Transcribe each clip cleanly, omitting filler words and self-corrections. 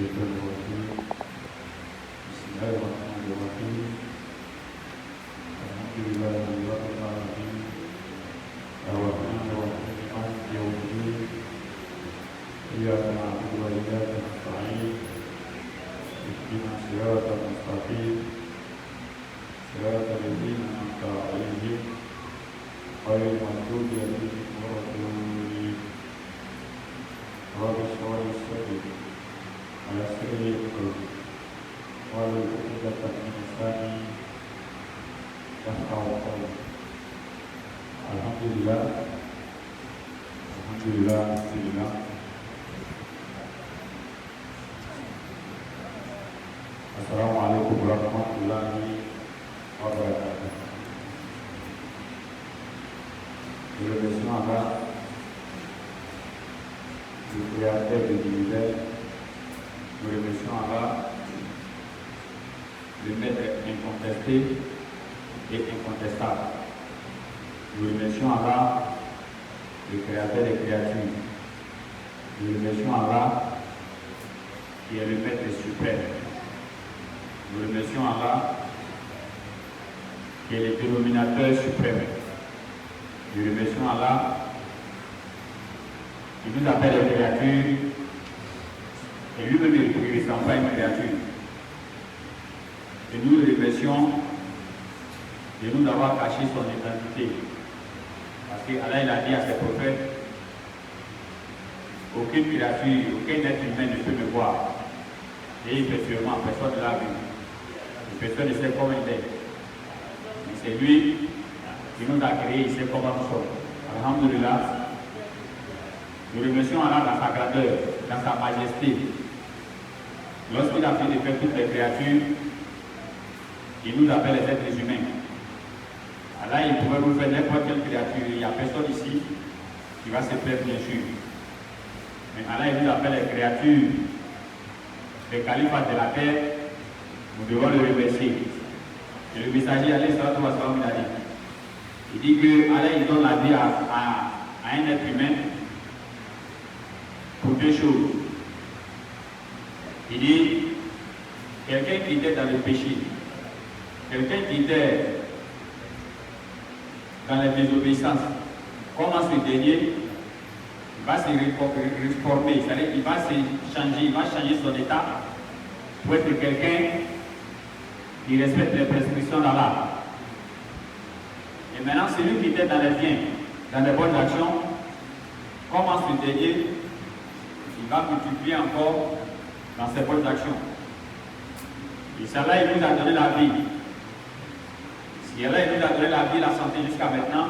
الشيطان الرجيم بسم الله الرحمن الرحيم الحمد لله رب العالمين الرحمن الرحيم مالك يوم الدين إياك نعبد وإياك نستعين اهدنا الصراط المستقيم صراط الذين أنعمت عليهم غير المغضوب عليهم ولا الضالين رب اشرح لي صدري ويسر لي أمري واحلل عقدة من لساني يفقهوا قولي الحمد لله بسم الله السلام عليكم ورحمة الله وبركاته. Je remercie Allah, le créateur de l'univers. Nous remercions Allah, le maître incontesté et incontestable. Nous remercions Allah, le créateur des créatures. Nous remercions Allah, qui est le maître suprême. Nous remercions Allah, qui est le dénominateur suprême. Nous remercions Allah, qui nous appelle les créatures, et lui-même il ne ressemble pas à une créature. Et nous le remercions de nous avoir caché son identité. Parce qu'Allah il a dit à ses prophètes, aucune créature, aucun être humain ne peut me voir. Et effectivement, personne ne l'a vu. Personne ne sait comment il est. Mais c'est lui qui nous a créés, il sait comment nous sommes. Alhamdulillah. Nous remercions Allah dans sa grandeur, dans sa majesté. Lorsqu'il a fait de faire toutes les créatures, il nous appelle les êtres humains. Allah, il pourrait nous faire n'importe quelle créature. Il n'y a personne ici qui va se plaindre, bien sûr. Mais Allah, il nous appelle les créatures, les califats de la terre. Nous devons le remercier. Et le messager, alayhi salatu wa salam, il a dit. Il dit que Allah, il donne la vie à un être humain pour deux choses. Il dit, quelqu'un qui était dans le péché, quelqu'un qui était dans la désobéissance, comment ce dernier va se réformer, c'est-à-dire qu'il va se changer, il va changer son état pour être quelqu'un qui respecte les prescriptions d'Allah. Et maintenant, celui qui était dans les biens, dans les bonnes actions, comment ce dernier, il va multiplier encore dans ses bonnes actions. Et cela, il nous a donné la vie. Si Allah il nous a donné la vie, la santé jusqu'à maintenant,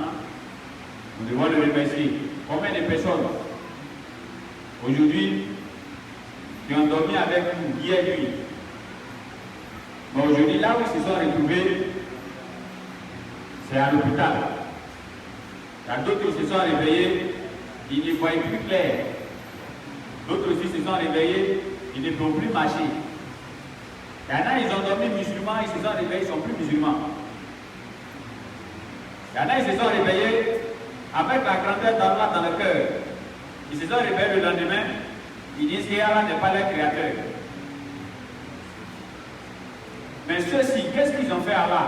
nous devons le remercier. Combien de personnes aujourd'hui qui ont dormi avec nous hier nuit, mais aujourd'hui, là où ils se sont retrouvés, c'est à l'hôpital. Il y a d'autres qui se sont réveillés, ils ne voient plus clair. D'autres aussi se sont réveillés, ils ne peuvent plus marcher. Il y en a, ils ont dormi musulmans, ils se sont réveillés, ils ne sont plus musulmans. Il y en a, ils se sont réveillés avec la grandeur d'Allah dans le cœur. Ils se sont réveillés le lendemain, ils disent qu'Allah n'est pas leur créateur. Mais ceux-ci, qu'est-ce qu'ils ont fait à Allah?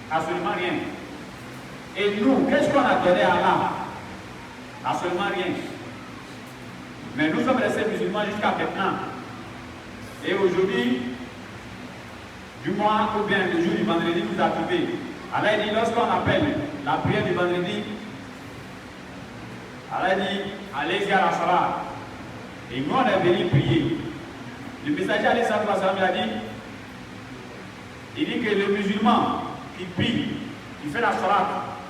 Absolument rien. Et nous, qu'est-ce qu'on a donné à Allah? Absolument rien. Mais nous sommes restés musulmans jusqu'à maintenant. Et aujourd'hui, du mois ou bien le jour du vendredi nous a trouvés. Allah dit, lorsqu'on appelle la prière du vendredi, Allah dit, allez-y à la salat. Et nous, on est venus prier. Le messager, alayhi salatu wa salam, il dit que le musulman qui prie, qui fait la salat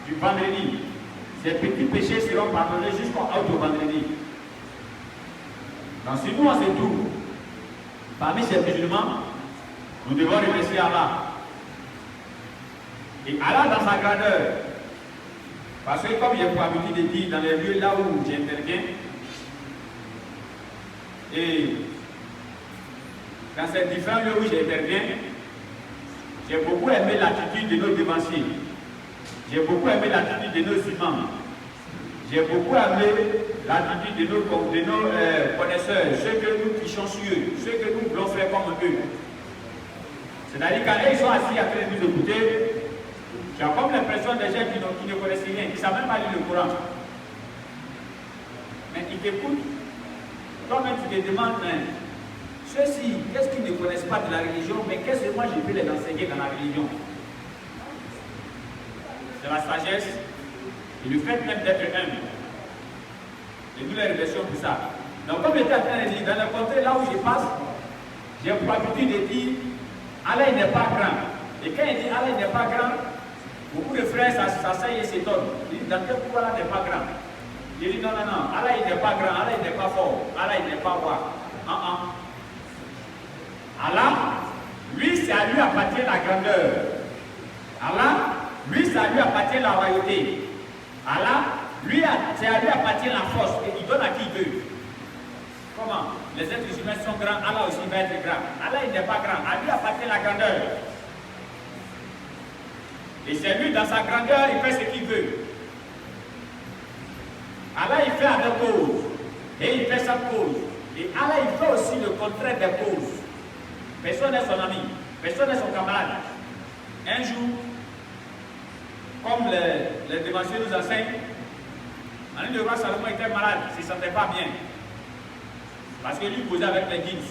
du vendredi, ses petits péchés seront pardonnés jusqu'au vendredi. Donc si nous on se trouve parmi ces musulmans, nous devons remercier Allah. Et Allah dans sa grandeur, parce que comme j'ai pour habitude de dire dans les lieux là où j'interviens, et dans ces différents lieux où j'interviens, j'ai beaucoup aimé l'attitude de nos dévanciers. J'ai beaucoup aimé l'attitude de nos imams. J'ai beaucoup aimé l'attitude de nos connaisseurs, ceux que nous trichons sur eux, ceux que nous voulons faire comme eux. C'est-à-dire quand ils sont assis à train de nous écouter, tu as comme l'impression des gens qui ne connaissent rien, qui ne savent même pas lire le Coran. Mais ils t'écoutent. Toi-même tu te demandes, ceux-ci, qu'est-ce qu'ils ne connaissent pas de la religion, mais qu'est-ce que moi je peux les enseigner dans la religion? C'est la sagesse et le fait même d'être humble. Et nous les remercions pour ça. Donc comme j'étais en train de dire, dans le contrée là où je passe, j'ai pour habitude de dire, Allah il n'est pas grand. Et quand il dit Allah il n'est pas grand, beaucoup de frères s'asseyent et s'étonnent. Ils disent, dans quel coup Allah n'est pas grand? Il dit non, Allah il n'est pas grand, Allah il n'est pas fort, Allah il n'est pas roi. Allah, lui c'est à lui appartient la grandeur. Allah, lui c'est à lui appartient la royauté. Allah, c'est à lui appartient la force et il donne à qui il veut. Comment? Les êtres humains sont grands, Allah aussi va être grand. Allah il n'est pas grand, à lui appartient la grandeur. Et c'est lui dans sa grandeur, il fait ce qu'il veut. Allah il fait avec cause et il fait sa cause. Et Allah il fait aussi le contraire des causes. Personne n'est son ami, personne n'est son camarade. Un jour, comme les dévanciers nous enseignent, le roi Salomon était malade, il ne se sentait pas bien. Parce que lui posait avec les guides.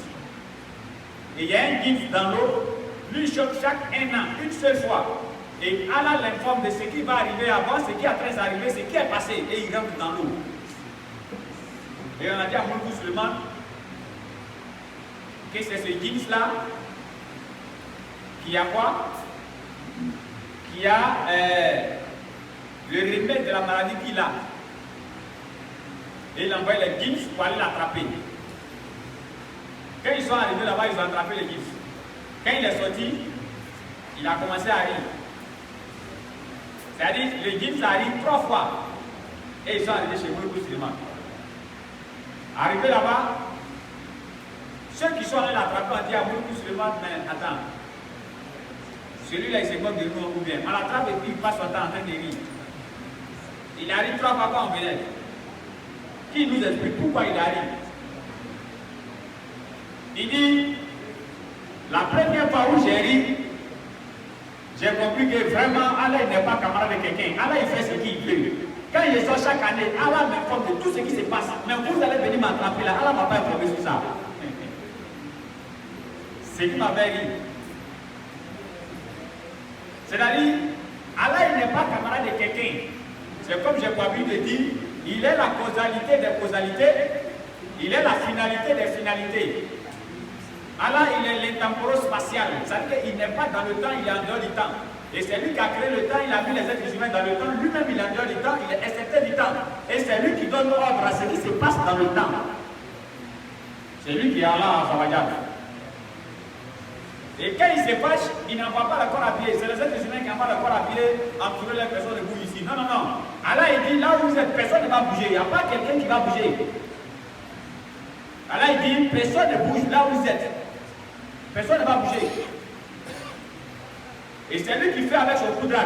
Et il y a un guide dans l'eau, lui il choque chaque un an, une seule fois. Et Allah l'informe de ce qui va arriver avant, ce qui est en train d'arriver, ce qui est passé, et il rentre dans l'eau. Et on a dit à Moulkou Suleiman que c'est ce guide-là qui a quoi? Qui a le remède de la maladie qu'il a. Et il envoie les guides pour aller l'attraper. Quand ils sont arrivés là-bas, ils ont attrapé les guides. Quand il est sorti, il a commencé à rire. C'est-à-dire, les guides arrivent 3 fois. Et ils sont arrivés chez Moulkou Suleiman. Arrivés là-bas, ceux qui sont allés l'attraper ont dit à Moulkou Suleiman, mais attends, celui-là il se moque de nous ou bien. On l'attrape et puis il passe son temps en train de rire. Il arrive 3 fois quand on venait. Qui nous explique pourquoi il arrive? Il dit, la première fois où j'ai ri, j'ai compris que vraiment Allah n'est pas camarade de quelqu'un. Allah il fait ce qu'il veut. Quand il sort chaque année, Allah m'informe de tout ce qui se passe. Mais vous allez venir m'attraper là, Allah ne m'a pas informé sur ça. C'est qui m'avait ri. C'est-à-dire, Allah il n'est pas camarade de quelqu'un. C'est comme j'ai pas vu de dire, il est la causalité des causalités, il est la finalité des finalités. Allah il est l'intemporel-spatial, c'est-à-dire qu'il n'est pas dans le temps, il est en dehors du temps. Et c'est lui qui a créé le temps, il a mis les êtres humains dans le temps, lui-même il est en dehors du temps, il est excepté du temps. Et c'est lui qui donne ordre à ce qui se passe dans le temps. C'est lui qui est Allah à Zawajal. Et quand il se fâche, il n'envoie pas la corde à pied. C'est les êtres humains qui envoient la corde à pied entourant les personnes debout ici. Non. Allah il dit, là où vous êtes, personne ne va bouger. Il n'y a pas quelqu'un qui va bouger. Allah il dit, personne ne bouge là où vous êtes. Personne ne va bouger. Et c'est lui qui fait avec son foudre.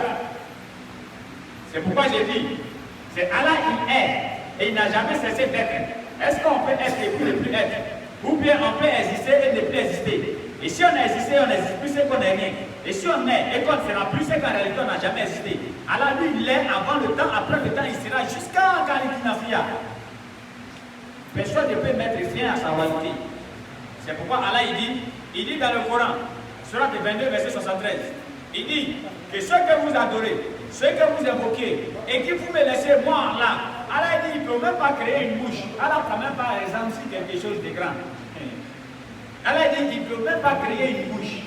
C'est pourquoi j'ai dit, c'est Allah il est et il n'a jamais cessé d'être. Est-ce qu'on peut être et puis ne plus être? Ou bien on peut exister et ne plus exister? Et si on a existé, on n'existe plus, c'est qu'on n'est rien. Et si on est et qu'on ne sera plus, c'est qu'en réalité on n'a jamais existé. Allah lui il est avant le temps, après le temps il sera jusqu'à Kalikinafia. Personne ne peut mettre fin à sa royauté. C'est pourquoi Allah il dit dans le Coran, Sourate 22, verset 73, il dit que ceux que vous adorez, ceux que vous invoquez, et que vous me laissez moi là, Allah dit il ne peut même pas créer une bouche. Allah ne prend même pas exemple sur quelque chose de grand. Allah dit qu'il ne peut même pas créer une bouche.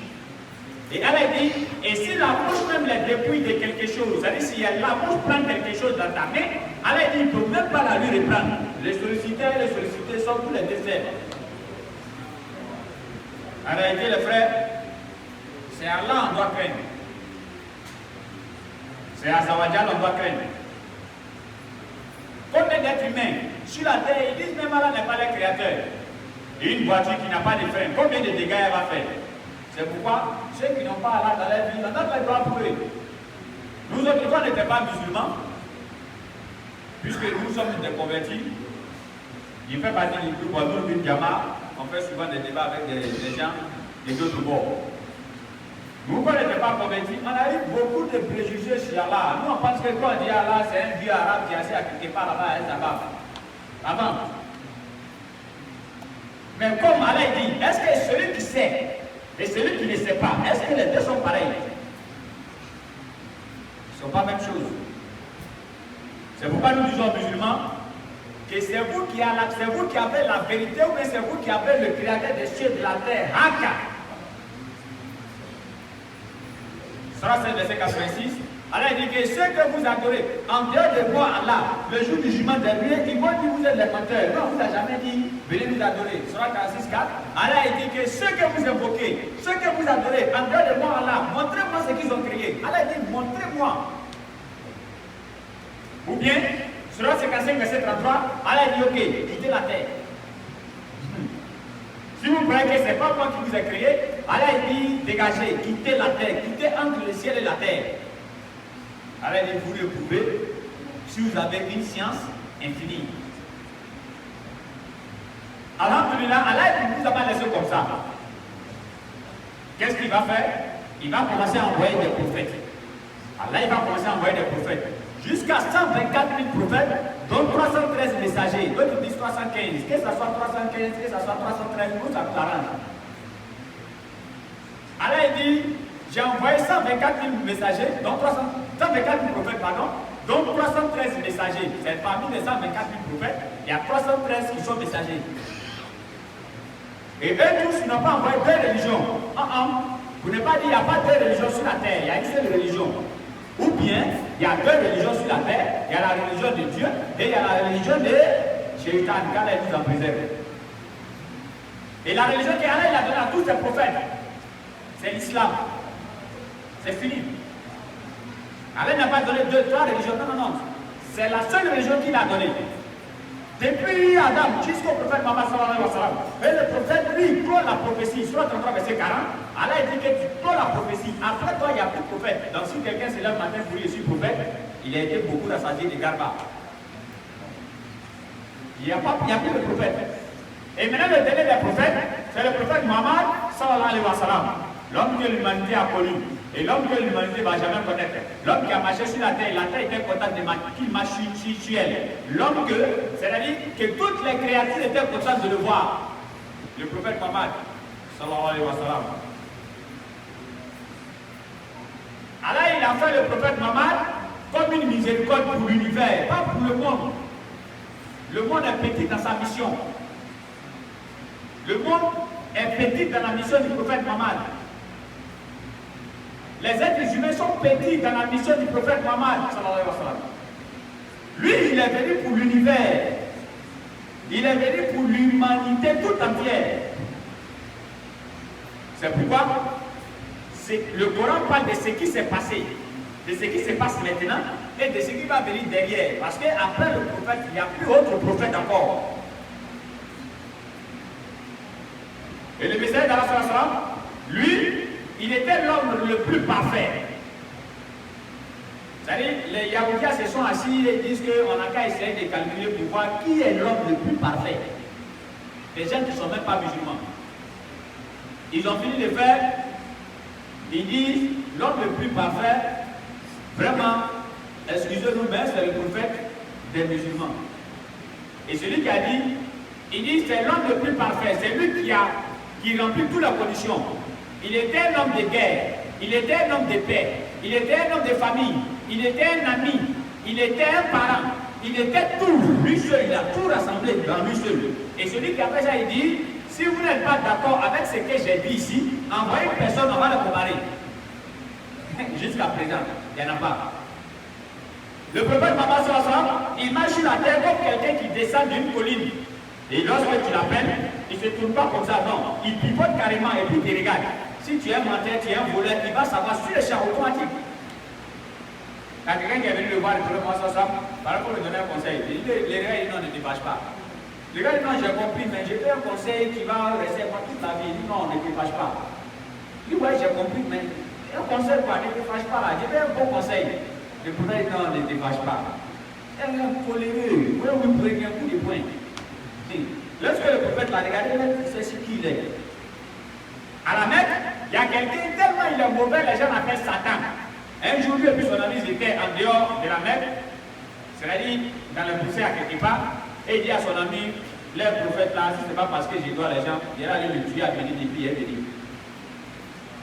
Et Allah dit, et si la bouche même les dépouille de quelque chose, c'est-à-dire si la bouche prend quelque chose dans ta main, Allah dit il ne peut même pas la lui reprendre. Les sollicités sont tous les déserts. En réalité, les frères, c'est Allah on doit craindre. C'est à Zawajal on doit craindre. Combien d'êtres humains sur la terre, ils disent même Allah n'est pas le créateur. Et une voiture qui n'a pas de frein, combien de dégâts elle va faire? C'est pourquoi ceux qui n'ont pas Allah dans leur vie, on n'a pas le droit pour eux. Nous autres, quand on n'était pas musulmans, puisque nous sommes des convertis, Je fais partie du groupe autour d'une Jama. On fait souvent des débats avec des gens des autres bords. Nous, quand on n'était pas convertis, on a eu beaucoup de préjugés sur Allah. Nous, on pense que quand on dit Allah, c'est un vieux arabe qui est assis à quelque part là-bas, avant. Mais comme Allah dit, est-ce que celui qui sait et celui qui ne sait pas, est-ce que les deux sont pareils? Ils ne sont pas la même chose. C'est pourquoi nous disons aux musulmans que c'est vous qui avez la vérité ou bien c'est vous qui avez le créateur des cieux et de la terre. Haka. Surah 7, verset 86. Allah dit que ceux que vous adorez en dehors de moi, Allah, le jour du jugement dernier, ils vont dire vous êtes les menteurs. Non, on vous a jamais dit venez nous adorer. Surah 46, 4. Allah dit que ceux que vous invoquez, ceux que vous adorez en dehors de moi, Allah, montrez-moi ce qu'ils ont créé. Allah dit montrez-moi. Ou bien, Surah 55, verset 33, Allah dit ok, quittez la terre. Si vous croyez que ce n'est pas moi qui vous ai créé, Allah dit dégagez, quittez la terre, quittez entre le ciel et la terre. Allah dit vous le pouvez si vous avez une science infinie. Alhamdulillah, Allah ne vous a pas laissé comme ça. Qu'est-ce qu'il va faire? Il va commencer à envoyer des prophètes. Allah il va commencer à envoyer des prophètes. Jusqu'à 124 000 prophètes, dont 313 messagers. D'autres disent 315. Que ce soit 315, que ce soit 313, nous ça nous arrange. Allah dit, j'ai envoyé 124 000 messagers, dont 124 000 prophètes, pardon, dont 313 messagers. C'est parmi les 124 000 prophètes, il y a 313 qui sont messagers. Et eux tous n'ont pas envoyé deux religions. Vous n'avez pas dit, il n'y a pas deux religions sur la terre, il y a une seule religion. Ou bien, il y a deux religions sur la terre, il y a la religion de Dieu et il y a la religion de Shaitan, qu'Allah nous en préserve. Et la religion qu'Allah a donnée à tous ses prophètes, c'est l'islam. C'est fini. Allah n'a pas donné deux, trois religions, non. C'est la seule religion qu'il a donnée. Depuis Adam jusqu'au prophète Mohammed sallallahu alayhi wa sallam. Et le prophète, lui, il prend la prophétie. Sur 33 verset 40, Allah dit que tu prends la prophétie. Après toi, il n'y a plus de prophète. Donc si quelqu'un se lève le matin pour dire je suis prophète, il a été beaucoup rassasié de Garba. Il n'y a plus de prophète. Et maintenant, le dernier des prophètes, c'est le prophète Mohammed sallallahu alayhi wa sallam. L'homme que l'humanité a connu. Et l'homme que l'humanité ne va jamais connaître. L'homme qui a marché sur la terre était content qu'il marche sur elle. L'homme que, c'est-à-dire que toutes les créatures étaient contentes de le voir. Le prophète Mohammed, sallallahu alayhi wa sallam. Allah, il a fait le prophète Mohammed comme une miséricorde pour l'univers, pas pour le monde. Le monde est petit dans sa mission. Le monde est petit dans la mission du prophète Mohammed. Les êtres humains sont petits dans la mission du prophète Mohammed. Lui, il est venu pour l'univers. Il est venu pour l'humanité toute entière. C'est pourquoi le Coran parle de ce qui s'est passé, de ce qui se passe maintenant et de ce qui va venir derrière. Parce qu'après le prophète, il n'y a plus autre prophète encore. Et le messager d'Allah, lui, il était l'homme le plus parfait. C'est-à-dire, les Yahoudis se sont assis et disent qu'on n'a qu'à essayer de calculer pour voir qui est l'homme le plus parfait. Les gens qui ne sont même pas musulmans. Ils ont fini de faire, ils disent, l'homme le plus parfait, vraiment, excusez-nous, mais c'est le prophète des musulmans. Et celui qui a dit, il dit, c'est l'homme le plus parfait, c'est lui qui remplit toutes les conditions. Il était un homme de guerre, il était un homme de paix, il était un homme de famille, il était un ami, il était un parent, il était tout, lui seul, il a tout rassemblé dans lui seul. Et celui qui a fait ça, il dit, si vous n'êtes pas d'accord avec ce que j'ai dit ici, envoyez une personne, on va le comparer. Jusqu'à présent, il n'y en a pas. Le prophète Mohammed sallallahu alayhi wa sallam, il marche sur la terre comme quelqu'un qui descend d'une colline. Et lorsque tu l'appelles, il ne se tourne pas comme ça, non. Il pivote carrément et puis il te regarde. Si tu es un menteur, tu es un voleur, il va savoir sur le champ automatique. Quand quelqu'un qui est venu le voir, le prophète Mohammed sallallahu alayhi wa sallam, par rapport lui donner un conseil, il dit, les gars, il dit non, ne te fâche pas. Le gars dit non, j'ai compris, mais j'ai fait un conseil qui va rester moi toute la vie. Il dit non, ne te fâche pas. Il dit ouais, j'ai compris, mais un conseil quoi, ne te fâche pas là. J'ai fait un bon conseil. Le prophète dit non, ne te fâche pas. Elle est coléreux. Vous pouvez un coup de poing. Lorsque le prophète l'a regardé, il sait qui il est. À la Mecque, il y a quelqu'un, tellement il est mauvais, les gens l'appellent Satan. Un jour, lui et puis son ami, ils étaient en dehors de la Mecque, c'est-à-dire dans le poussé à quelque part, et il dit à son ami, le prophète là, si ce n'est pas parce que je dois les gens, il va aller le tuer à venir des filles et venir.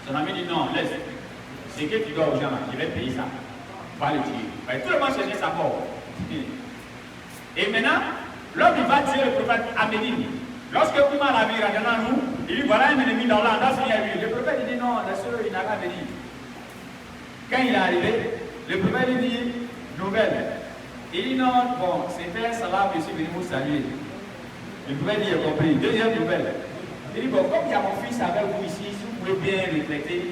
Son ami dit non, laisse. C'est que tu dois aux gens, je vais payer ça. Va le tuer. Tout le monde cherchait sa mort. Et maintenant, l'homme il va tuer le prophète à Médine. Lorsque Oumar l'a vu regardant nous, il dit voilà un ennemi dans l'an, dans ce qu'il y a eu. Le prophète il dit non, il n'a pas venu. Quand il est arrivé, le prophète lui dit nouvelle. Il dit non, bon, c'était un salam, je suis venu vous saluer. Le prophète dit, j'ai compris. Deuxième nouvelle. Il dit, bon, comme il y a mon fils avec vous ici, si vous pouvez bien le traiter.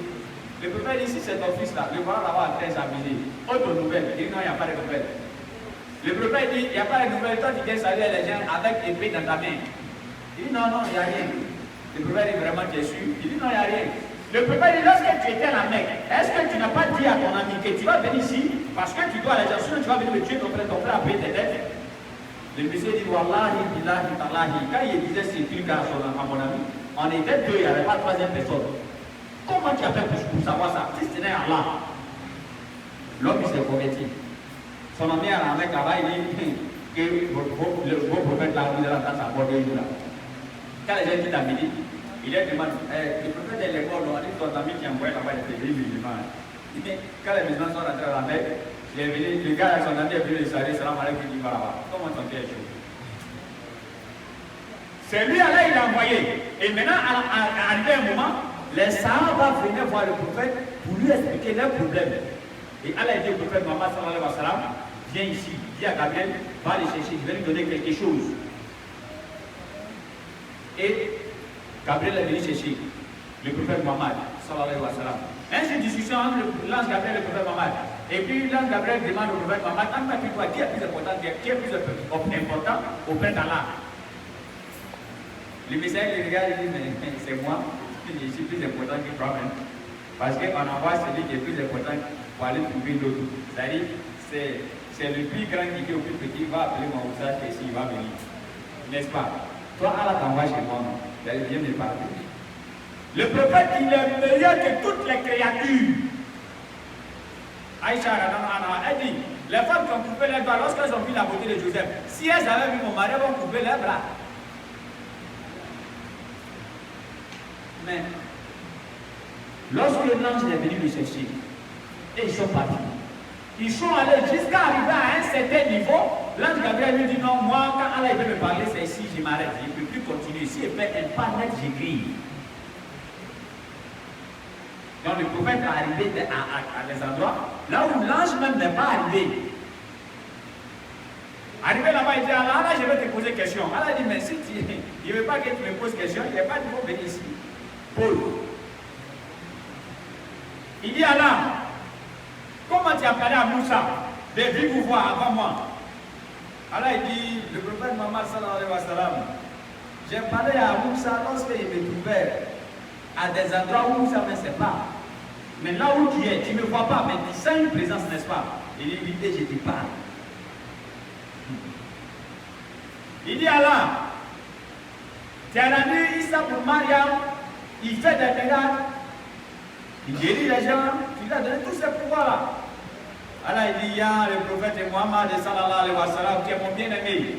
Le prophète dit, si c'est ton fils là, le voilà là-bas très amusé. Autre nouvelle. Il dit, non, il n'y a pas de nouvelle. Le prophète dit, il n'y a pas de nouvelle. Toi, tu viens saluer les gens avec l'épée dans ta main. Il dit, non, non, il n'y a rien. Le prophète dit, vraiment, tu es sûr? Il dit, non, il n'y a rien. Le prophète dit, lorsque tu étais à la Mecque, est-ce que tu n'as pas dit à ton ami que tu vas venir ici parce que tu dois les gens, sinon tu vas venir me tuer ton frère a payé tes dettes? Le monsieur dit, Wallahi, billahi, tallahi. Quand il disait ces trucs à mon ami, on était deux, il n'y avait pas de troisième personne. Comment tu as fait pour savoir ça? Si ce n'est Allah. L'homme s'est converti. Son ami à la Mecque là-bas, il dit que vos prophètes là, vous allez entendre sa voix de là. Quand les gens disent à midi, il est demandé, le prophète est mort, on a dit ton ami qui a envoyé là-bas, il était venu musulman. Il dit, quand les musulmans sont rentrés à la Mecque, le gars avec son ami est venu le saluer, salam alaikum, il dit voilà, comment ton père est chaud? C'est lui Allah il a envoyé. Et maintenant, arrivé un moment, les Sahaba venaient voir le prophète pour lui expliquer leurs problèmes. Et Allah dit au prophète Mohammed sallallahu alayhi wa sallam, viens ici, dis à Gabriel, va aller chercher, je vais lui donner quelque chose. Et Gabriel est venu chercher le prophète Mohammed sallallahu alayhi wa sallam. Une discussion entre l'ange Gabriel et le prophète Mohammed. Et puis l'ange Gabriel demande au prophète Mohammed, qui est plus important, qui est plus important auprès d'Allah? Le messager le regarde et dit, mais c'est moi, je suis plus important que toi-même. Parce qu'on envoie celui qui est plus important pour aller trouver d'autres. C'est-à-dire, c'est le plus grand qui est au plus petit, va appeler mon oussage et s'il va venir. N'est-ce pas? Toi, Allah t'envoie chez moi. Viens me parler. Le prophète, il est meilleur que toutes les créatures. Aïcha, elle dit, les femmes qui ont coupé leurs bras, lorsqu'elles ont vu la beauté de Joseph, si elles avaient vu mon mari, elles vont couper leurs bras. Mais, lorsque l'ange est venu le chercher, et ils sont partis, ils sont allés jusqu'à arriver à un certain niveau. L'ange Gabriel lui dit non, moi, quand Allah veut me parler, c'est ici, je m'arrête, je ne peux plus continuer. Si il fait un pas net, j'écris. Donc le prophète est arrivé à des endroits là où l'ange même n'est pas arrivé. Arrivé là-bas, il dit Allah, je vais te poser une question. Allah dit mais si il ne veut pas que tu me poses question, il n'est pas dit pour venir ici. Paul. Il dit Allah, comment tu as parlé à Moussa de venir vous voir avant moi? Allah il dit, le prophète Mohammed sallallahu alayhi wa sallam, j'ai parlé à Moussa lorsqu'il me trouvait à des endroits où Moussa ne sait pas. Mais là où tu es, tu ne me vois pas, mais tu sens une présence, n'est-ce pas? Il dit, oui, je te parle. Il dit Allah, tu as rendu Issa pour Mariam, il fait des miracles, il guérit les gens, tu lui as donné tous ces pouvoirs-là. Allah il dit, ya le prophète Mohammed sallallahu alayhi wa sallam, qui est mon bien-aimé.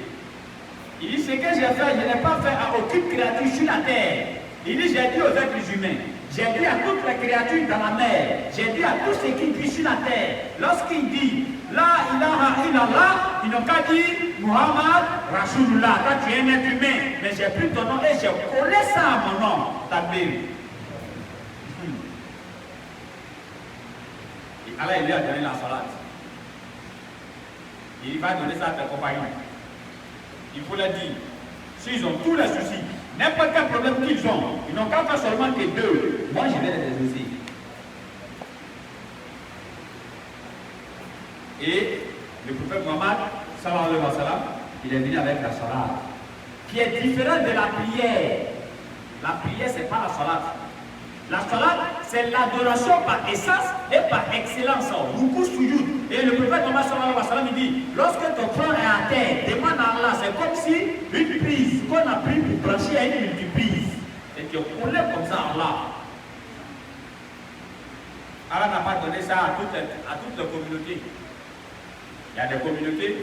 Il dit, ce que j'ai fait, je n'ai pas fait à aucune créature sur la terre. Il dit, j'ai dit aux êtres humains, j'ai dit à toutes les créatures dans la mer, j'ai dit à tous ceux qui vivent sur la terre, lorsqu'il dit, la ilaha illallah, ils n'ont qu'à dire, Muhammad Rasulullah, toi tu es un être humain, mais j'ai pris ton nom et j'ai collé ça à mon nom, ta Bible. Allah il lui a donné la salade. Il va donner ça à tes compagnons. Il faut leur dire, s'ils ont tous les soucis, n'importe quel problème qu'ils ont, ils n'ont qu'à faire seulement que deux. Moi je vais les exaucer. Et le prophète Mohammed, sallallahu alayhi wa sallam, il est venu avec la salade, qui est différente de la prière. La prière, ce n'est pas la salade. La salat, c'est l'adoration par essence et par excellence. Ruku sujud. Et le prophète Mohammed sallallahu alayhi wa sallam dit, lorsque ton front est à terre, demande à Allah, c'est comme si une prise qu'on a pris pour brancher à une multiprise. Et tu collé comme ça à Allah. Allah n'a pas donné ça à toutes les communautés. Il y a des communautés,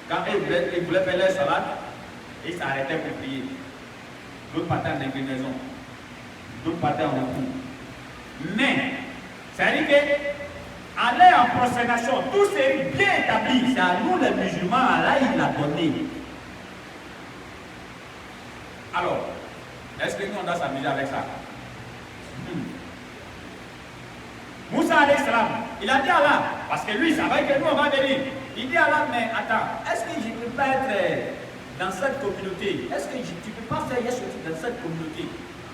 quand ils voulaient faire leur salade, ils s'arrêtaient pour prier. D'autres partaient en inclinaison. D'autres partaient en recours. Mais, ça veut dire que aller en prosternation, tout c'est bien établi. C'est à nous les musulmans, Allah il l'a donné. Alors, est-ce que nous on doit s'amuser avec ça? Moussa alayhi salam, il a dit à Allah, parce que lui, ça va que nous on va venir. Il dit à Allah, mais attends, est-ce que je ne peux pas être dans cette communauté? Est-ce que tu ne peux pas faire Yeshua dans cette communauté?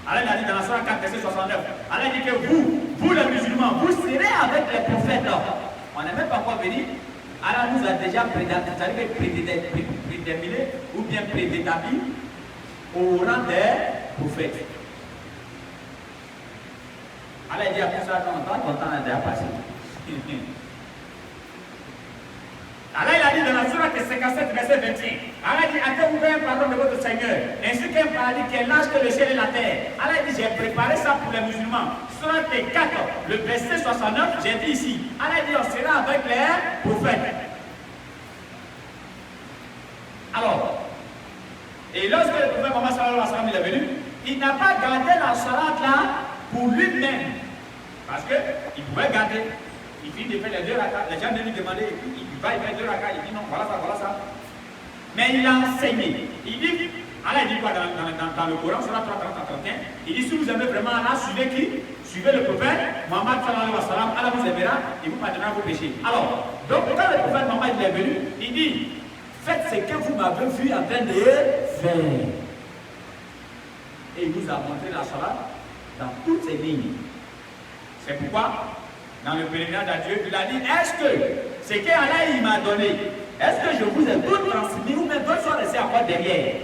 Allah il a dit dans la Surah 4, verset 69, Allah dit que vous les musulmans, vous serez avec les prophètes. On n'est même pas encore venu. Allah nous a déjà prédéterminé ou bien prédétabli au rang des prophètes. Allah dit à tout ça, ton temps est déjà passé. Allah il a dit dans la Surah 57, verset 21, Allah dit, attendez-vous un pardon de votre Seigneur, ainsi qu'un paradis qui est large que le ciel et la terre. Allah dit, j'ai préparé ça pour les musulmans. Surah 4, le verset 69, j'ai dit ici, Allah dit, on sera avec les prophètes. Alors, et lorsque le prophète Mohammed sallallahu alayhi wa sallam est venu, il n'a pas gardé la salat là pour lui-même. Parce qu'il pouvait garder. Il finit de faire les 2 rakas. Les gens viennent lui demander, il va, il fait 2 rakas. Il dit non, voilà ça, voilà ça. Mais il a enseigné. Il dit, Allah dit quoi dans le Coran, sur la 31, il dit si vous aimez vraiment Allah, suivez qui? Suivez le prophète Mohammed sallallahu alayhi wa sallam. Allah vous aimera et vous pardonnera vos péchés. Alors, donc quand le prophète Mohammed est venu, il dit, faites ce que vous m'avez vu en train de faire. Et il nous a montré la salat dans toutes ses lignes. C'est pourquoi, dans le pèlerinage à Dieu, il a dit, est-ce que ce qu'Allah il m'a donné, est-ce que je vous ai tout transmis ou même d'autres sont restés encore derrière?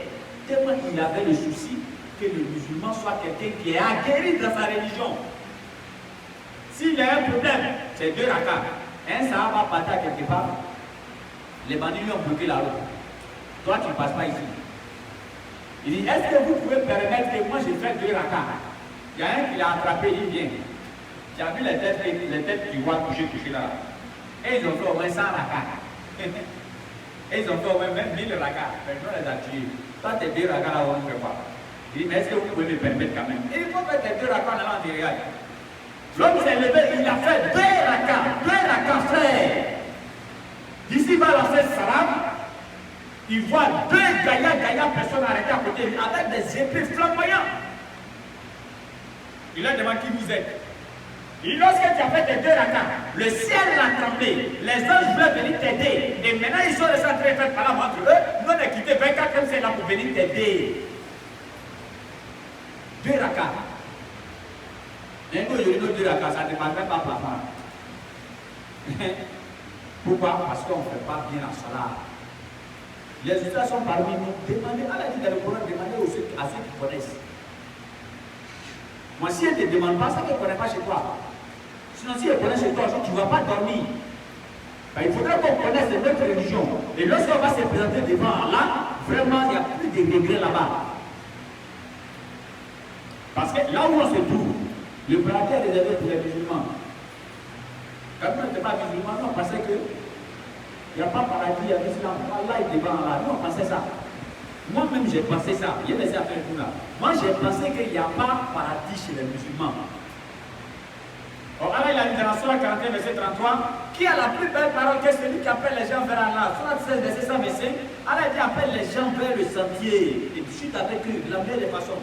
Tellement il avait le souci que le musulman soit quelqu'un qui est aguerri dans sa religion. S'il y a un problème, c'est 2 rakas. Un ça va partir quelque part. Les bandits lui ont bloqué la route. Toi, tu ne passes pas ici. Il dit, est-ce que vous pouvez permettre que moi je fasse 2 rakas? Il y a un qui l'a attrapé, il vient. Tu as vu les têtes qui voient toucher là. Et ils ont fait au moins 100 rakas. Et ils ont fait au moins même 1000 rakas. Personne les a tués. Toi, tes 2 rakas là, on ne fait pas. Il dit, mais est-ce que vous pouvez me permettre quand même? Et il faut faire tes 2 rakas en allant derrière. L'homme s'est levé, il a fait 2 rakas, frère. D'ici va lancer salam. Il voit 2 gaillards personnes arrêtées à côté avec des épées flamboyantes. Il leur demande qui vous êtes. Il dit, lorsque tu as fait tes 2 rakas, le ciel l'a tremblé, les anges voulaient venir t'aider. Et maintenant ils sont restés en train de faire par là entre eux. Nous on a quitté 24 comme c'est là pour venir t'aider. 2 rakas. Et nous, il y a 2 rakas, ça ne dépend même pas plafond. Pourquoi? Parce qu'on ne fait pas bien la salat. Les États sont parmi nous. Demandez, Allah dit dans le Coran, demandez à ceux qui connaissent. Moi, si elle ne te demande pas, ça ne connaît pas chez toi. Sinon, si elle connaît chez toi, tu ne vas pas dormir. Ben, il faudra qu'on connaisse notre religion. Et lorsqu'on va se présenter devant Allah, vraiment, il n'y a plus de regrets là-bas. Parce que là où on se trouve, le paradis est réservé pour les musulmans. Quand on n'était pas musulman, on pensait que il n'y a pas paradis à l'islam. Allah est devant Allah. Nous, on pensait ça. Moi-même, j'ai pensé ça. Il y a des affaires tout là. Moi, j'ai pensé qu'il n'y a pas paradis chez les musulmans. Or, Allah, il a dit dans la Surah 41, verset 33, qui a la plus belle parole que celui qui appelle les gens vers Allah. Surah 16, verset 125, Allah dit appelle les gens vers le sentier et discute avec eux de la meilleure des façons.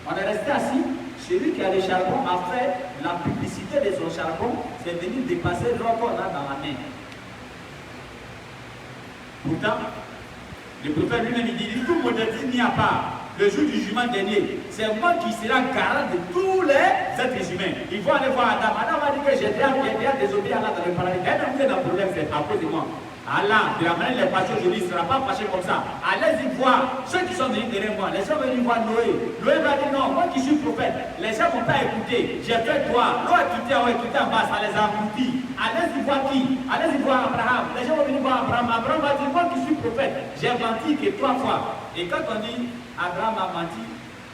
On est resté assis. Celui qui a le charbon a fait la publicité de son charbon, c'est venu dépasser l'or qu'on a dans la main. Pourtant, le prophète lui-même dit, tout modélisme n'y a pas. Le jour du jugement dernier, c'est moi qui sera garant de tous les êtres humains. Ils vont aller voir Adam. Adam a dit que j'ai déjà désobéi à Allah dans le paradis. Et donc, vous êtes dans le problème, c'est à cause de moi. Allah, de la manière les fâchés aujourd'hui, il ne sera pas fâché comme ça. Allez-y voir ceux qui sont venus derrière moi. Les gens veulent voir Noé. Noé va dire non, moi qui suis prophète, les gens ne vont pas écouter. J'ai fait toi. L'eau a quitté en bas, ça les a aboutis. Allez-y voir qui? Allez-y voir Abraham. Les gens vont venir voir Abraham. Abraham va dire moi qui suis prophète, j'ai menti que 3 fois. Et quand on dit Abraham a menti,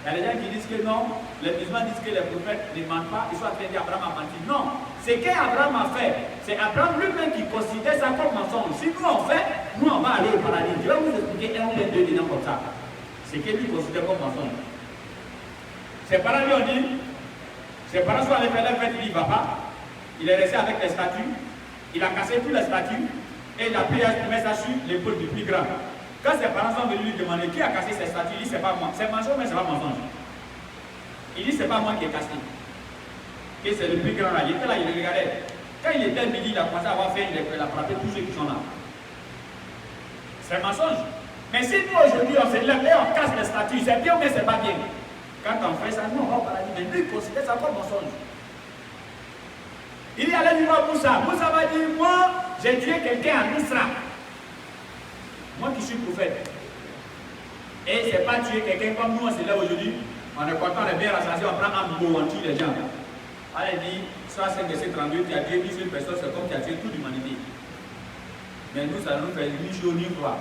il y a des gens qui disent que non, les musulmans disent que les prophètes ne mentent pas, ils sont en train de dire Abraham a menti. Non, c'est qu'Abraham a fait. C'est Abraham lui-même qui considère ça comme mensonge. Si nous on fait, nous on va aller au paradis. Je vais vous expliquer un ou deux dedans comme ça. C'est qu'il lui considère comme mensonge. Ses parents lui ont dit, ses parents sont allés faire la fête, il ne va pas. Il est resté avec les statues, il a cassé tous les statues et il a pris à mettre ça sur l'épaule du plus grand. Quand ses parents sont venus lui demander qui a cassé ces statues, il dit c'est pas moi. C'est mensonge, mais c'est pas mensonge. Il dit c'est pas moi qui ai cassé. Et c'est le plus grand là. Il était là, il regardait. Quand il était midi, il a commencé à avoir fait, il a frappé tous ceux qui sont là. C'est mensonge. Mais si nous aujourd'hui on se lève et on casse les statues, c'est bien ou bien c'est pas bien. Quand on fait ça, nous on va au paradis. Mais lui il considère ça comme mensonge. Il dit allez lui voir Moussa. Moussa va dire moi j'ai tué quelqu'un à Misra. Moi qui suis prophète. Et c'est pas tuer quelqu'un comme nous on se lève aujourd'hui. On est content de bien rassasier, on prend un bout, on tue les gens. Alors il dit, soit 5 verset 32, tu as tué 10 000 personnes, c'est comme tu as tué toute l'humanité. Mais nous, ça nous fait ni chaud ni froid.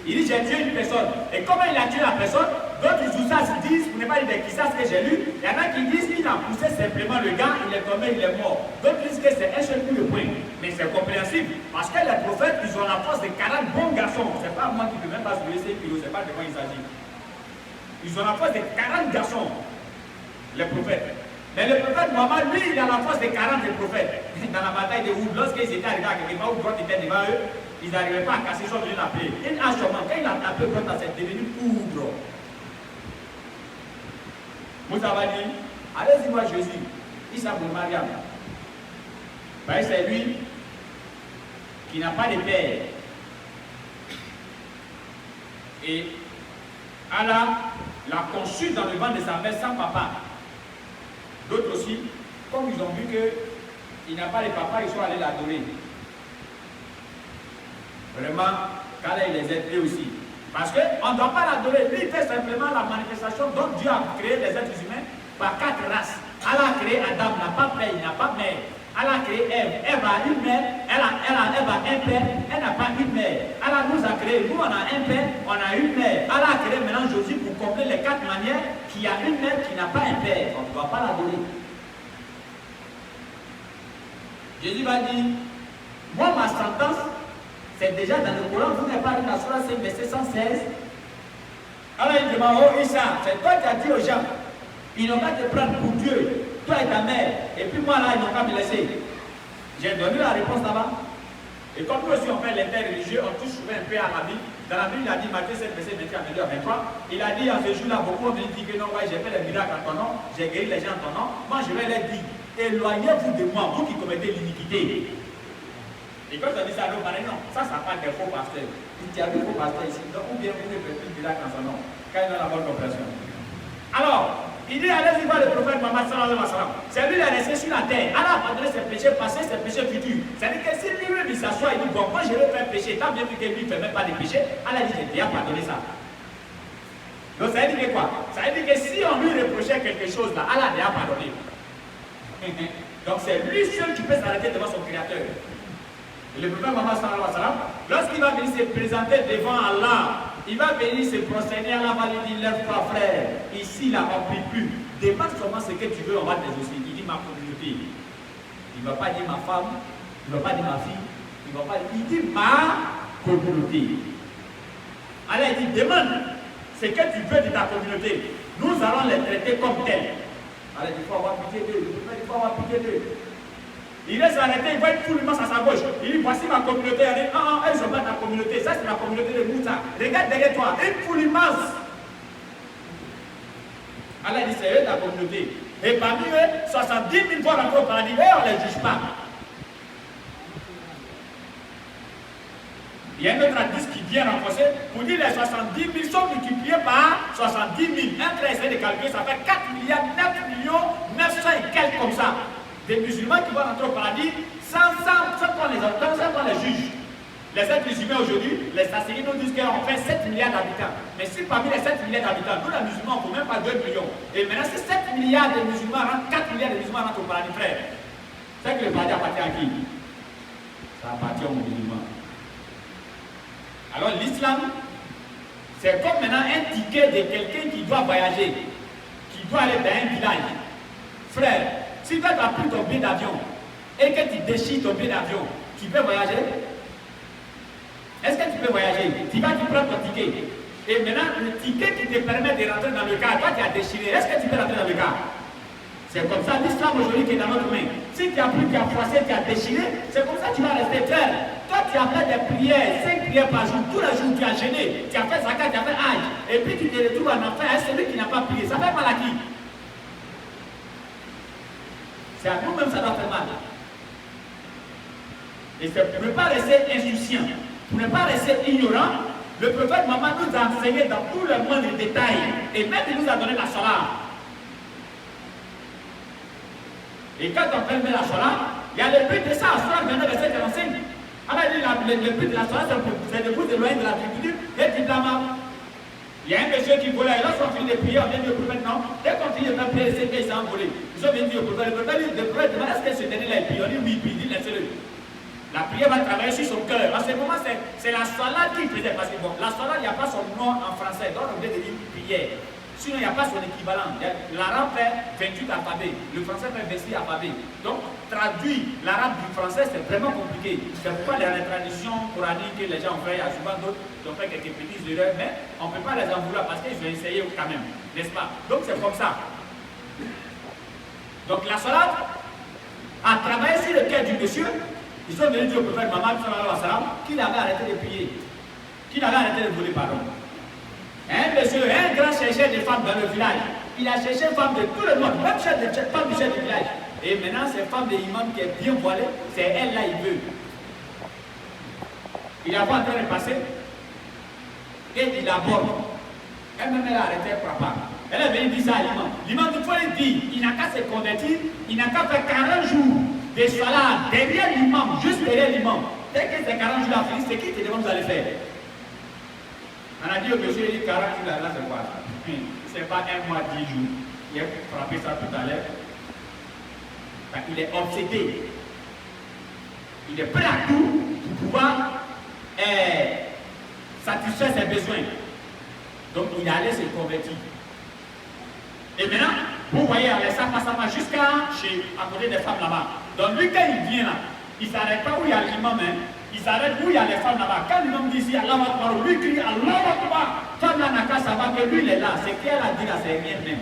Il dit, j'ai tué une personne. Et comment il a tué la personne? D'autres ils disent, pour ne pas dire qui ça, ce que j'ai lu, il y en a qui disent qu'il a poussé simplement le gars, il est tombé, il est mort. D'autres disent que c'est un seul coup de poing. Mais c'est compréhensible, parce que les prophètes, ils ont la force de 40 bons garçons. C'est pas moi qui ne peux même pas soulever ces kilos, c'est pas de quoi il s'agit. Ils ont la force de 40 garçons, les prophètes. Mais le prophète Mohammed, lui, il a la force de 40 prophètes. Dans la bataille de Oud, lorsqu'ils étaient arrivés à quelque part où droite était devant eux, ils n'arrivaient pas à casser son de l'appeler. Une hache seulement, quand il a tapé contre ça, c'est devenu poudre. Moussa va dire, allez-y voir Jésus, il s'appelle Mariam. C'est lui qui n'a pas de père. Et Allah l'a conçu dans le ventre de sa mère sans papa. D'autres aussi, comme ils ont vu qu'il n'a pas de papa, ils sont allés l'adorer. Vraiment, qu'Allah les aide eux aussi. Parce qu'on ne doit pas l'adorer. Lui, il fait simplement la manifestation dont Dieu a créé les êtres humains par 4 races. Allah a créé Adam, n'a pas père, il n'a pas mère. Allah a créé Ève. Ève a une mère, Ève a un père, elle n'a pas une mère. Allah nous a créé, nous on a un père, on a une mère. Allah a créé maintenant Jésus pour combler les 4 manières qu'il y a une mère qui n'a pas un père. On ne doit pas l'adorer. Jésus va dire, moi ma sentence, c'est déjà dans le Coran, vous n'avez pas lu la Sourate 5, verset 116. Alors il demande, oh Issa, c'est toi qui as dit aux gens, ils n'ont qu'à te prendre pour Dieu, toi et ta mère, et puis moi là, ils n'ont qu'à me laisser. J'ai donné la réponse là-bas. Et comme nous aussi on fait l'inter-religieux, on touche souvent un peu à la Bible. Dans la Bible, il a dit, Matthieu 7, verset 21 à 23, il a dit en ce jour-là, beaucoup me dit que non, ouais, j'ai fait les miracles en ton nom, j'ai guéri les gens en ton nom, moi je vais leur dire, éloignez-vous de moi, vous qui commettez l'iniquité. Et quand on dit ça, non, ça parle des faux pasteurs. Il y a des faux pasteurs ici, donc ou bien vous ne faites plus de miracle en son nom, quand il a la bonne compréhension. Alors, il dit, allez-y voir le prophète Mohammed sallallahu alayhi wa sallam. C'est lui qui est resté sur la terre. Allah a pardonné ses péchés passés, ses péchés futurs. C'est-à-dire que si lui-même il s'assoit, il dit, bon, moi je vais faire péché, tant bien vu que lui ne fait même pas de péché, Allah dit, j'ai déjà pardonné ça. Donc ça veut dire quoi? Ça veut dire que si on lui reprochait quelque chose là, Allah a déjà pardonné. Donc c'est lui seul qui peut s'arrêter devant son créateur. Et le prophète Mohammed sallallahu alayhi wa sallam, lorsqu'il va venir se présenter devant Allah, il va venir se prosterner à la vallée, il dit, lève-toi frère, ici là on ne prie plus, demande seulement ce que tu veux, on va t'exaucer. Il dit ma communauté. Il ne va pas dire ma femme, il ne va pas dire ma fille, il ne va pas dire, il dit ma communauté. Alors il dit, demande ce que tu veux de ta communauté, nous allons les traiter comme tels. Alors il faut avoir pitié d'eux, il faut avoir pitié d'eux. Il reste arrêté, il voit tout l'immense à sa gauche. Il dit, voici ma communauté. Il dit, ah, ils sont pas ta communauté. Ça, c'est la communauté de Moussa. Regarde derrière toi, une foule immense. Allah dit, c'est eux ta communauté. Et parmi eux, 70 000 vont rentrer au paradis. Et on ne les juge pas. Il y a un autre hadith qui vient renforcer pour dire les 70 000 sont multipliés par 70 000. Un trait essaie de calculer, ça fait 4 milliards, 9 millions, 900 et quelques comme ça. Des musulmans qui vont rentrer au paradis, 100 sans qu'on les juge. Les êtres musulmans aujourd'hui, les statistiques nous disent qu'on fait 7 milliards d'habitants. Mais si parmi les 7 milliards d'habitants, nous les musulmans, on ne peut même pas 2 millions. Et maintenant, si 7 milliards de musulmans rentrent, 4 milliards de musulmans rentrent au paradis, frère, c'est que le paradis appartient à qui? Ça appartient aux musulmans. Alors l'islam, c'est comme maintenant un ticket de quelqu'un qui doit voyager, qui doit aller dans un village. Frère, si toi tu as pris ton billet d'avion et que tu déchires ton billet d'avion, tu peux voyager? Est-ce que tu peux voyager? Tu vas prendre ton ticket. Et maintenant, le ticket qui te permet de rentrer dans le car, toi tu as déchiré, est-ce que tu peux rentrer dans le car? C'est comme ça l'islam aujourd'hui qui est dans notre main. Si tu as pris, tu as froissé, tu as déchiré, c'est comme ça que tu vas rester frère. Toi tu as fait des prières, 5 prières par jour, tous les jours tu as gêné, tu as fait zakat, tu as fait hajj, et puis tu te retrouves en enfer à celui qui n'a pas prié. Ça fait mal à qui? C'est à nous-mêmes ça doit faire mal. Et c'est pour ne pas rester insouciant, pour ne pas rester ignorant, le prophète Mohammed nous a enseigné dans tout le moindre détail, et même il nous a donné la salat. Et quand on fait la salat, il y a le but de ça, Surat 29, verset 45. Alors il dit le but de la salat, c'est de vous éloigner de la tribune et du blâme. Il y a un monsieur qui volait, et lorsqu'on finit de prier, on vient dire au prophète non. Dès qu'on finit de faire prier, c'est qu'il s'est envolé. Ils ont bien dit au prophète, le prophète demande est-ce qu'elle se tenait là et puis on dit oui, puis il dit laissez-le. La prière va travailler sur son cœur. En ce moment, c'est la salat qu'il faisait. Parce que bon, la salat, il n'y a pas son nom en français. Donc on vient de dire prière. Sinon, il n'y a pas son équivalent. L'arabe fait 28 alphabets, le français fait 26 alphabets. Donc, traduire l'arabe du français, c'est vraiment compliqué. C'est pourquoi dans les traditions coraniques que les gens ont fait, il y a souvent d'autres qui ont fait quelques petites erreurs, mais on ne peut pas les en vouloir parce qu'ils ont essayé quand même, n'est-ce pas? Donc, c'est comme ça. Donc, la salat a travaillé sur le cœur du monsieur. Ils sont venus dire au prophète Mohammed qu'il avait arrêté de prier, qu'il avait arrêté de voler, pardon. Un monsieur, un grand chercheur de femmes dans le village, il a cherché une femme de tout le monde, même femme du chef du village. Et maintenant, cette femme de l'imam qui est bien voilée, c'est elle là, il veut. Il la voit en train de passer, et il aborde. Elle-même, elle a arrêté pour pas. Elle est venue dire ça à l'imam. L'imam, il faut lui dire, il n'a qu'à se convertir, il n'a qu'à faire 40 jours de salat derrière l'imam, juste derrière l'imam. Dès que ces 40 jours à finir, c'est qui te demande vous allez faire? On a dit au monsieur, il dit 40 jours là, c'est quoi? C'est pas un mois, 10 jours. Il a frappé ça tout à l'heure. Il est obsédé. Il est prêt à tout pour pouvoir satisfaire ses besoins. Donc il est allé se convertir. Et maintenant, vous voyez, ça passe jusqu'à à côté des femmes là-bas. Donc lui, quand il vient là, il ne s'arrête pas où il y a l'imam, hein. Il s'arrête où il y a les femmes là-bas. Quand l'imam dit ici, Allah Akbar, lui crie Allah Akbar. Femme là n'a qu'à savoir que lui il est là. C'est qu'elle a dit là, c'est rien même.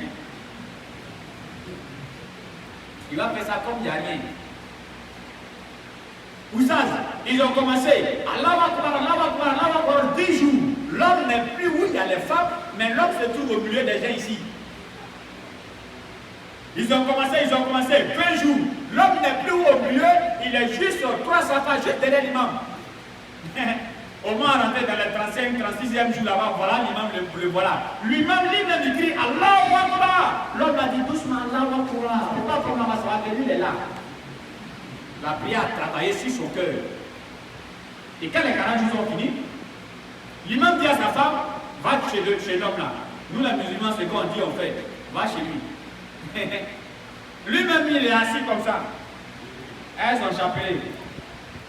Il va faire ça comme il n'y a rien. Oussaz, ils ont commencé. Allah Akbar, Allah Akbar, Allah Akbar, 10 jours. L'homme n'est plus où il y a les femmes, mais l'homme se trouve au milieu des gens ici. Ils ont commencé 20 jours. L'homme n'est plus au milieu, il est juste sur 3 safas, juste derrière l'imam. Au moins rentré dans le 35, 36e jour là-bas, voilà l'imam, le voilà. Lui-même, il crie Allah Akbar. L'homme a dit doucement Allah Akbar. C'est pas comme la masse, lui il est là. La prière a travaillé sur son cœur. Et quand les 40 jours sont finis, l'imam dit à sa femme, va chez l'homme là. Nous les musulmans, ce qu'on dit en fait, va chez lui. Lui-même, il est assis comme ça. Elles sont chapelées.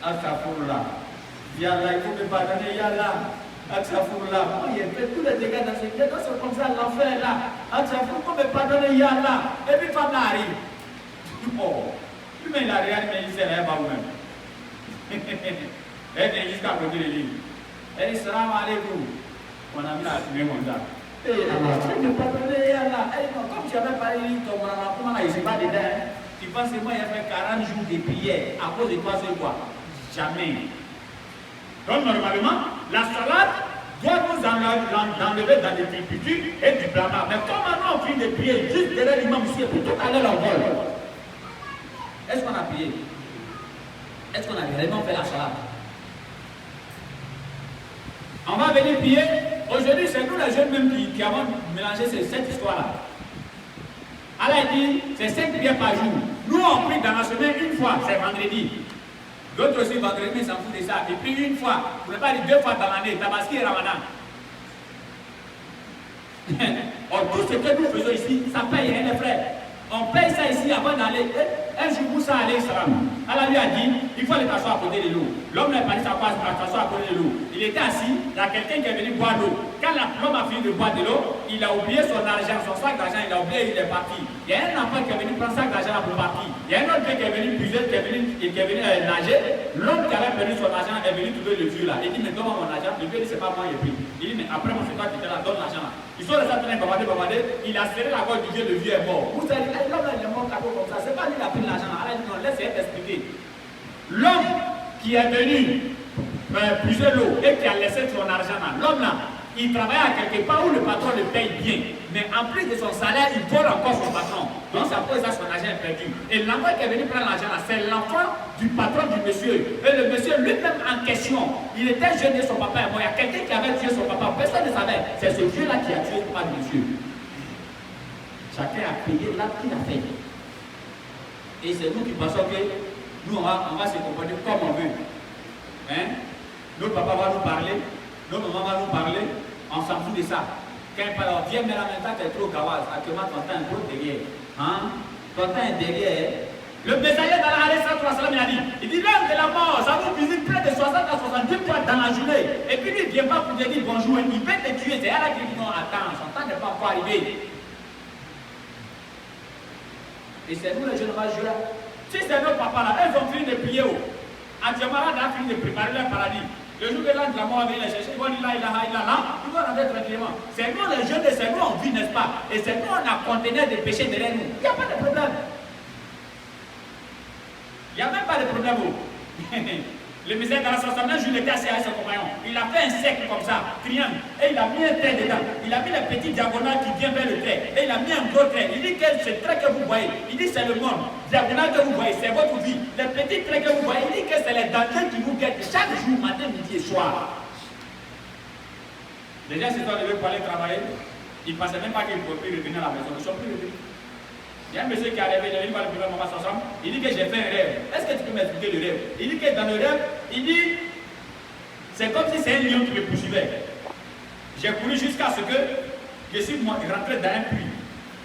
Astaghfirullah. Yallah, il faut me pardonner, Yallah. Astaghfirullah. Moi, il fait tous les dégâts dans ce cas. C'est comme ça, l'enfer là. Astaghfirullah, il faut me pardonner, Yallah. Et puis, femme là arrive. Oh. Lui-même, il a regardé, mais il s'est là, pas vous-même. Elle vient jusqu'à côté de lui. Elle dit, salam alaikum. Mon ami a assumé mon dame. Et Allah, tu me pardonner, Yallah. Comme tu avais parlé, ton comment là, il ne s'est pas dedans. Tu penses que moi, il a fait 40 jours de prière. À cause de toi, c'est quoi? Jamais. Donc, normalement, la salade doit nous enlever dans des turpitudes et du blâme. Mais comme maintenant, on finit de prier juste derrière l'imam ici, pour tout à l'heure, on vole. Est-ce qu'on a prié? Est-ce qu'on a vraiment fait la salade? On va venir prier. Aujourd'hui, c'est nous les jeunes même qui avons mélangé cette histoire-là. Allah dit, c'est 5 prières par jour. Nous, on prie dans la semaine une fois, c'est vendredi. D'autres aussi, vendredi, mais s'en foutent de ça. Et puis une fois, vous ne pouvez pas dire 2 fois dans l'année, Tabaski et Ramadan. Or, tout ce que nous faisons ici, ça paye, hein, les frères. On paye ça ici avant d'aller. Un jour, Moussa alayhi salam, Allah lui a dit, il faut aller t'asseoir à côté de l'eau. L'homme n'a pas dit ça passe à t'asseoir à côté de l'eau. Il était assis, il y a quelqu'un qui est venu boire l'eau. Quand l'homme a fini de boire de l'eau, il a oublié son argent, son sac d'argent, il a oublié, il est parti. Il y a un enfant qui est venu prendre son sac d'argent pour partir. Il y a un autre qui est venu puiser, qui est venu nager. L'homme qui avait perdu son argent est venu trouver le vieux là. Il dit, mais donne-moi mon argent. Le vieux dit, c'est pas moi, il est pris. Il dit, mais après moi, c'est toi qui étais là, donne l'argent là. Ils sont restés en train de bavarder, il a serré la gorge du vieux, le vieux est mort. Vous savez, l'homme là, il est mort comme ça. C'est pas lui qui a pris l'argent. Allah dit non, laissez expliquer. L'homme qui est venu puiser l'eau et qui a laissé son argent là, l'homme là, il travaille à quelque part où le patron le paye bien. Mais en plus de son salaire, il vole encore son patron. Donc ça pose ça, son argent est perdu. Et l'enfant qui est venu prendre l'argent là, c'est l'enfant du patron du monsieur. Et le monsieur lui-même en question, il était jeune et son papa est mort. Il y a quelqu'un qui avait tué son papa, personne ne savait. C'est ce vieux-là qui a tué le papa du monsieur. Chacun a payé l'acte qu'il a fait. Et c'est nous qui pensons que nous, on va se comporter comme on veut. Hein? Notre papa va nous parler, notre maman va nous parler, on s'en fout de ça. Quand il parle, viens, mais la maintenant, tu es trop gawaz. Actuellement, ton temps est trop derrière. Hein? Ton temps est derrière. Le messager d'Allah, il a dit, il dit, l'heure de la mort, ça vous visite près de 60 à 70 fois dans la journée. Et puis lui, il ne vient pas pour te dire bonjour, il va te tuer. C'est elle qui dit, non, attends, son temps n'est pas encore arrivé. Et c'est nous les jeunes majeurs. Si c'est nos papas là, elles ont fini de prier. Actuellement, là, on a fini de préparer leur paradis. Le jour de l'an de la mort, on vient les chercher, ils vont dire là, il là, ils vont rentrer tranquillement. C'est nous les jeunes, c'est nous on vit, n'est-ce pas? Et c'est nous on a conteneur de péché derrière nous. Il n'y a pas de problème. Il n'y a même pas de problème. Le misère dans la 69 jours, il était assis avec son compagnon. Il a fait un cercle comme ça, triangle, et il a mis un trait dedans. Il a mis les petits diagonales qui viennent vers le trait. Et il a mis un gros trait. Il dit que ce trait que vous voyez, il dit c'est le monde. Diagonale que vous voyez, c'est votre vie. Les petits traits que vous voyez, il dit que c'est les dangers qui vous guettent chaque jour, matin, midi et soir. Déjà, c'est toi levé pour aller travailler. Il ne pensait même pas qu'il ne pouvait plus revenir à la maison. Ils ne sont plus revenus. Il y a un monsieur qui est arrivé, il va le premier moment ensemble. Il dit que j'ai fait un rêve. Est-ce que tu peux m'expliquer le rêve? Il dit que dans le rêve, il dit, c'est comme si c'est un lion qui me poursuivait. J'ai couru jusqu'à ce que je suis rentré dans un puits.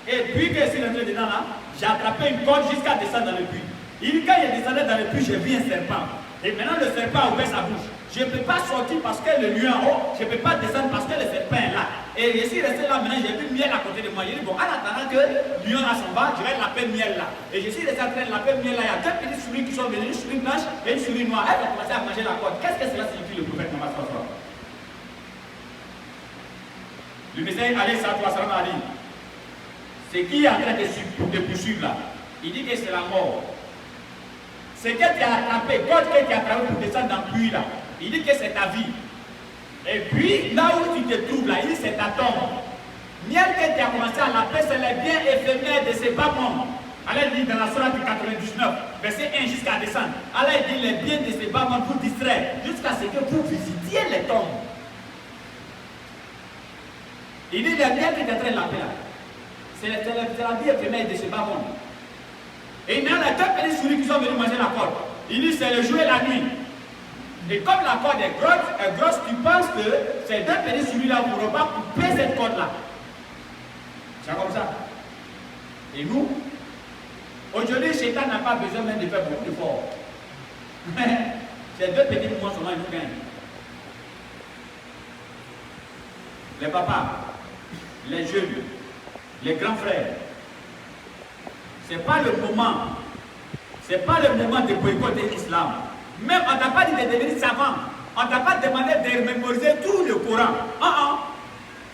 Et puis que je suis rentré dedans là, j'ai attrapé une corde jusqu'à descendre dans le puits. Il dit, quand il descendait dans le puits, j'ai vu un serpent. Et maintenant le serpent a ouvert sa bouche. Je ne peux pas sortir parce que le lion en haut, je ne peux pas descendre parce que le serpent est là. Et je suis resté là, maintenant j'ai vu miel à côté de moi. J'ai dit, bon, en attendant que le lion là s'en va, je vais laper miel là. Et je suis resté en train de laper miel là. Il y a deux petites souris qui sont venues, une souris blanche et une souris noire. Elles ont commencé à manger la corde. Qu'est-ce que cela signifie le prophète Mohammed sallallahu alayhi wa sallam? Le messager alayhi sallallahu alayhi wa sallam a dit, ce qui est en train de poursuivre là, il dit que c'est la mort. Ce que tu as attrapé, corde que tu as attrapé pour descendre dans le puits là, il dit que c'est ta vie. Et puis, là où tu te trouves là, il dit c'est ta tombe. Miel que tu as commencé à laper, c'est les biens éphémères de ces bas-mondes. Allah dit dans la sourate 99, verset 1 jusqu'à descendre. Allah dit les biens de ces bas-mondes pour distraire, jusqu'à ce que vous visitiez les tombes. Il dit les biens que tu es en train de laper là, c'est la vie éphémère de ces bas-mondes. Et maintenant, les deux petites souris qui sont venues manger la corde, il dit c'est le jour et la nuit. Et comme la corde est grosse, tu penses que ces deux petites souris-là ne pourront pas couper cette corde-là. C'est comme ça. Et nous, aujourd'hui, Satan n'a pas besoin même de faire beaucoup d'efforts. Ces deux petits mouvements seulement, ils nous gagnent. Les papas, les jeunes, les grands frères, ce n'est pas le moment de boycotter l'islam. Même on ne t'a pas dit de devenir savant. On ne t'a pas demandé de mémoriser tout le Coran.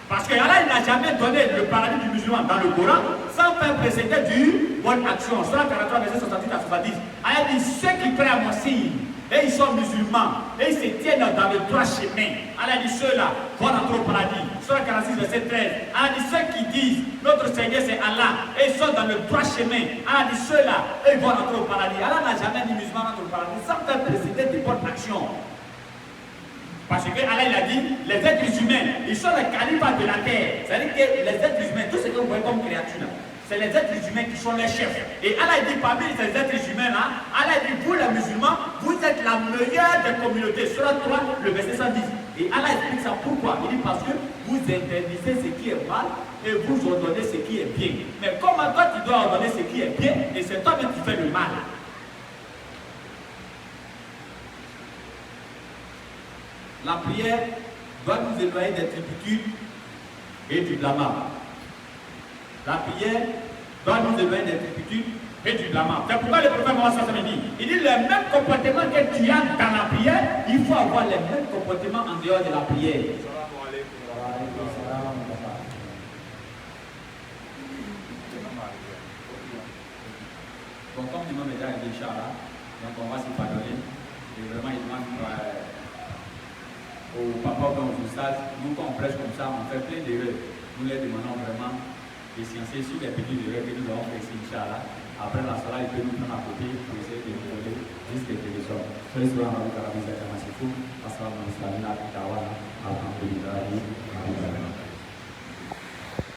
Parce que Allah n'a jamais donné le paradis du musulman dans le Coran sans faire précéder du bonne action. Surah 43, verset 68 à 70. Allah dit ceux qui prennent à mon signe et ils sont musulmans et ils se tiennent dans le droit chemin. Allah dit ceux-là vont entrer au paradis. Surah 46, verset 13. Allah dit ceux qui disent notre Seigneur c'est Allah et ils sont dans le droit chemin. Allah dit ceux-là, ils vont entrer au paradis. Allah n'a jamais dit musulman entre au paradis sans faire précéder de bonnes actions. Parce que Allah il a dit, les êtres humains, ils sont les califats de la terre. C'est-à-dire que les êtres humains, tout ce que vous voyez comme créature, c'est les êtres humains qui sont les chefs. Et Allah dit parmi ces êtres humains-là, Allah dit, vous les musulmans, vous êtes la meilleure des communautés. Surat 3, le verset 110. Et Allah explique ça pourquoi. Il dit parce que vous interdisez ce qui est mal et vous ordonnez ce qui est bien. Mais comment toi tu dois ordonner ce qui est bien et c'est toi-même qui fais le mal? La prière doit nous éloigner des turpitudes et du blâmard. La prière doit nous éloigner des turpitudes et du blâmard. C'est pourquoi le prophète Mohammed dit, il dit les mêmes comportements que tu as dans la prière, il faut avoir les mêmes comportements en dehors de la prière. Bon, comme l'imam est déjà arrivé, Inch'Allah, donc on va s'y pardonner. Et vraiment, il demande au papa ou aux ustaz, nous quand on prêche comme ça, on fait plein d'erreurs. Nous les demandons vraiment de sciencer sur les petites erreurs que nous avons fait ici, Inch'Allah. Après la salle, il peut nous prendre à côté pour essayer de nous donner juste quelques leçons. Soyez sur la route à la mise à Kamassifou, Assalamu alaikum, Alhamdulillah.